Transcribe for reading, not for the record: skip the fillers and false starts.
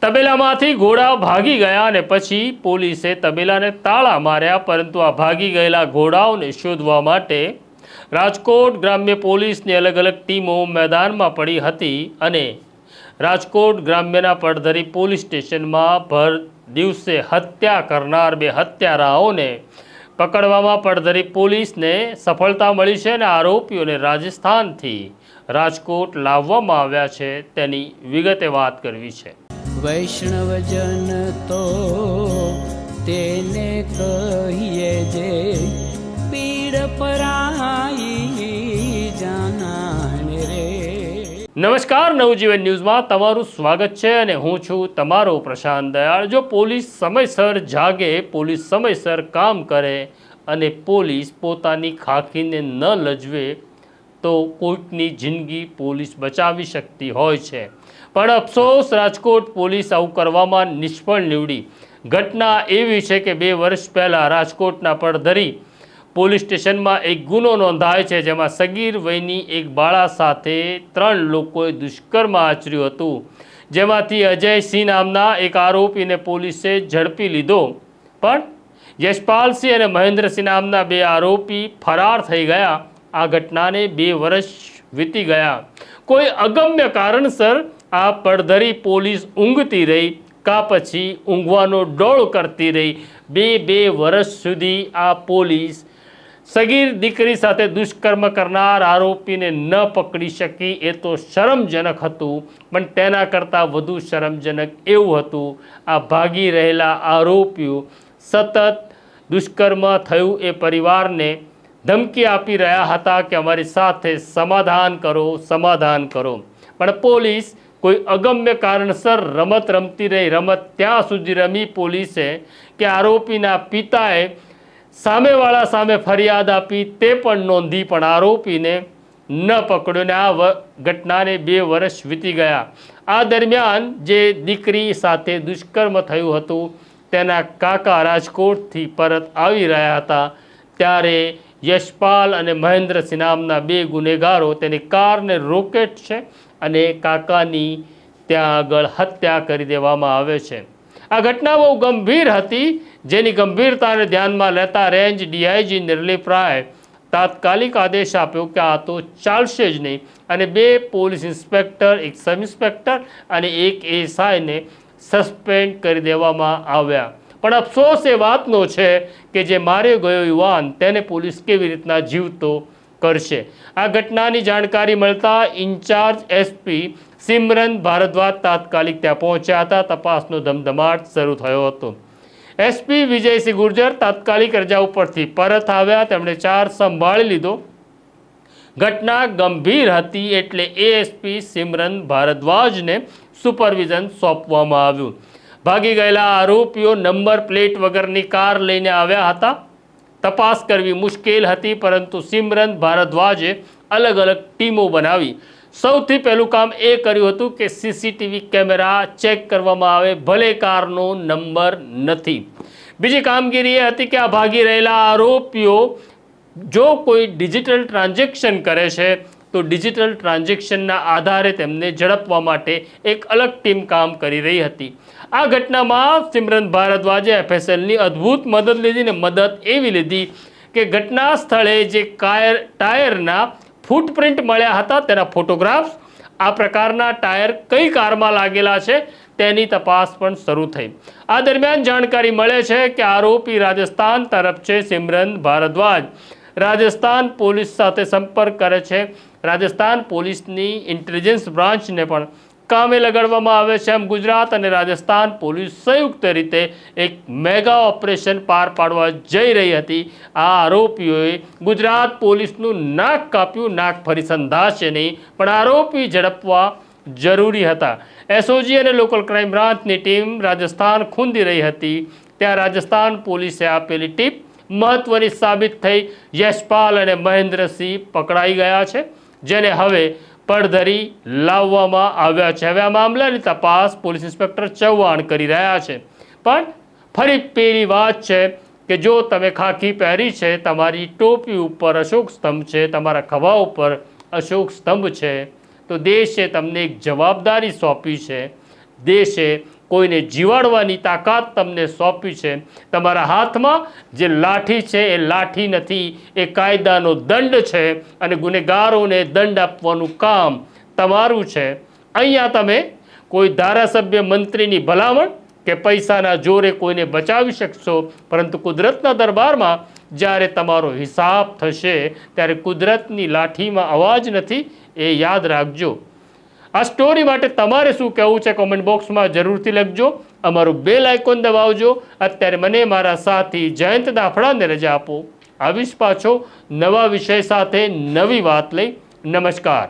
તબેલામાંથી ઘોડા ભાગી ગયા અને પછી પોલીસે તબેલાને તાળા માર્યા, પરંતુ આ ભાગી ગયેલા ઘોડાઓને શોધવા માટે રાજકોટ ગ્રામ્ય પોલીસની અલગ અલગ ટીમો મેદાનમાં પડી હતી અને રાજકોટ ગ્રામ્યના પડધરી પોલીસ સ્ટેશનમાં ભર દિવસે હત્યા કરનાર બે હત્યારાઓને પકડવામાં પડધરી પોલીસને સફળતા મળી છે અને આરોપીઓને રાજસ્થાનથી રાજકોટ લાવવામાં આવ્યા છે, તેની વિગતે વાત કરવી છે। વૈષ્ણવજન તો તેને કહીએ જે પીડ પરાઈ જાનાને રે। નમસ્કાર, નવજીવન ન્યૂઝમાં તમારું સ્વાગત છે અને હું છું તમારો પ્રશાંત દયાળ। જો પોલીસ સમયસર જાગે, પોલીસ સમયસર કામ કરે અને પોલીસ પોતાની ખાખીને ન લજવે તો કોઈકની જિંદગી પોલીસ બચાવી શકતી હોય છે, પણ અફસોસ રાજકોટ પોલીસ આવું કરવામાં નિષ્ફળ નીવડી। ઘટના એવી છે કે 2 વર્ષ પહેલાં રાજકોટના પડધરી પોલીસ સ્ટેશનમાં એક ગુનો નોંધાય છે, જેમાં સગીર વયની એક બાળા સાથે 3 લોકોએ દુષ્કર્મ આચર્યું હતું, જેમાંથી અજયસિંહ નામના એક આરોપીને પોલીસે ઝડપી લીધો, પણ યશપાલસિંહ અને મહેન્દ્રસિંહ નામના 2 આરોપી ફરાર થઈ ગયા। આ ઘટનાને 2 વર્ષ વીતી ગયા। કોઈ અગમ્ય કારણસર આ પડધરી પોલીસ ઊંઘતી રહી કા પછી ઊંઘવાનો ડોળ કરતી રહી। 2 વર્ષ સુધી આ પોલીસ સગીર દીકરી સાથે દુષ્કર્મ કરનાર આરોપીને ન પકડી શકી। એ તો શરમજનક હતું, પણ તેના કરતાં વધુ શરમજનક એવું હતું આ ભાગી રહેલા આરોપીઓ સતત દુષ્કર્મ થયું એ પરિવારને ધમકી આપી રહ્યા હતા કે અમારી સાથે સમાધાન કરો, સમાધાન કરો, પણ પોલીસ કોઈ અગમ્ય કારણસર રમત રમતી રહી। રમત ત્યાં સુધી રમી પોલીસે કે આરોપીના પિતાએ સામેવાળા સામે ફરિયાદ આપી, તે પણ નોંધી, પણ આરોપીને ન પકડ્યો ને આ ઘટનાને 2 વર્ષ વીતી ગયા। આ દરમિયાન જે દીકરી સાથે દુષ્કર્મ થયું હતું તેના કાકા રાજકોટથી પરત આવી રહ્યા હતા, ત્યારે યશપાલ અને મહેન્દ્રસિંહ નામના 2 ગુનેગારો તેની કારને રોકેટ છે અને કાકાની ત્યાં આગળ હત્યા કરી દેવામાં આવે છે। આ ઘટના બહુ ગંભીર હતી, જેની ગંભીરતાને ધ્યાનમાં લેતા રેન્જ ડીઆઈજી નિર્લિપ રાય તાત્કાલિક આદેશ આપ્યો કે આ તો ચાલશે જ નહીં અને 2 પોલીસ ઇન્સ્પેક્ટર, એક સબ ઇન્સ્પેક્ટર અને એક એએસઆઈને સસ્પેન્ડ કરી દેવામાં આવ્યા। પણ અફસોસ એ વાતનો છે કે જે માર્યો ગયો યુવાન તેને પોલીસ કેવી રીતના જીવતો કરશે। આ ઘટનાની જાણકારી મળતા ઇન્ચાર્જ એસપી સિમરન ભારદ્વાજ તાત્કાલિક ત્યાં પહોંચ્યા હતા। તપાસનો ધમધમાટ શરૂ થયો હતો। એસપી વિજયસિંહ ગુર્જર તાત્કાલિક રજા ઉપરથી પરત આવ્યા, તેમણે ચાર્જ સંભાળી લીધો। ઘટના ગંભીર હતી એટલે એએસપી સિમરન ભારદ્વાજને સુપરવિઝન સોંપવામાં આવ્યું। ભાગી ગયેલા આરોપીઓ નંબર પ્લેટ વગરની કાર લઈને આવ્યા હતા। તપાસ કરવી મુશ્કેલ હતી, પરંતુ સિમરન ભારદ્વાજે અલગ અલગ ટીમો બનાવી સૌથી પહેલું કામ એ કર્યું હતું કે સીસીટીવી કેમેરા ચેક કરવામાં આવે, ભલે કારનો નંબર નથી। બીજી કામગીરી એ હતી કે આ ભાગી રહેલા આરોપીઓ જો કોઈ ડિજિટલ ટ્રાન્ઝેક્શન કરે છે તો ડિજિટલ ટ્રાન્ઝેક્શનના આધારે તેમને ઝડપવા માટે એક અલગ ટીમ કામ કરી રહી હતી। આ ઘટનામાં સિમરન ભારદ્વાજે એફએસએલની અદ્ભુત મદદ લીધી ને મદદ એવી લીધી કે ઘટના સ્થળે જે ટાયરના ફૂટપ્રિન્ટ મળ્યા હતા તેના ફોટોગ્રાફ્સ, આ પ્રકારના ટાયર કઈ કારમાં લાગેલા છે તેની તપાસ પણ શરૂ થઈ। આ દરમિયાન જાણકારી મળે છે કે આરોપી રાજસ્થાન તરફ છે। સિમરન ભારદ્વાજ રાજસ્થાન પોલીસ સાથે સંપર્ક કરે છે। રાજસ્થાન પોલીસની ઇન્ટેલિજન્સ બ્રાન્ચને પણ કામે લગાડવામાં આવે છે। એમ ગુજરાત અને રાજસ્થાન પોલીસ સંયુક્ત રીતે એક મેગા ઓપરેશન પાર પાડવા જઈ રહી હતી। આ આરોપીઓએ ગુજરાત પોલીસનું નાક કાપ્યું, નાક ફરી સંધાશે નહીં, પણ આરોપી ઝડપવા જરૂરી હતા। એસઓજી અને લોકલ ક્રાઇમ બ્રાન્ચની ટીમ રાજસ્થાન ખૂંદી રહી હતી, ત્યાં રાજસ્થાન પોલીસે આપેલી ટીપ મહત્વની સાબિત થઈ। યશપાલ અને મહેન્દ્રસિંહ પકડાઈ ગયા છે, જેને હવે પડધરી લાવવામાં આવ્યા છે। હવે આ મામલાની તપાસ પોલીસ ઇન્સ્પેક્ટર ચૌહાણ કરી રહ્યા છે। પણ ફરી પેલી વાત છે કે જો તમે ખાખી પહેરી છે, તમારી ટોપી ઉપર અશોક સ્તંભ છે, તમારા ખભા ઉપર અશોક સ્તંભ છે, તો દેશે તમને એક જવાબદારી સોંપી છે। દેશે કોઈને જીવાડવાની તાકાત તમને સોંપી છે. તમારા હાથમાં જે લાઠી છે એ લાઠી નથી, એ કાયદાનો દંડ છે અને ગુનેગારોને દંડ આપવાનું કામ તમારું છે. અહીંયા તમે કોઈ ધારાસભ્ય મંત્રીની ભલામણ કે પૈસાના જોરે કોઈને બચાવી શકશો, પરંતુ કુદરતના દરબારમાં જ્યારે તમારો હિસાબ થશે ત્યારે કુદરતની લાઠીમાં અવાજ નથી, એ યાદ રાખજો. આ સ્ટોરી માટે તમારે શું કહેવું છે કોમેન્ટ બોક્સમાં જરૂરથી લખજો. અમારું બેલ આઇકોન દબાવજો. અત્યારે મને મારા સાથી જયંત દાફડાને રજા આપો. આવીશ પાછો નવા વિષય સાથે, નવી વાત લઈ. નમસ્કાર.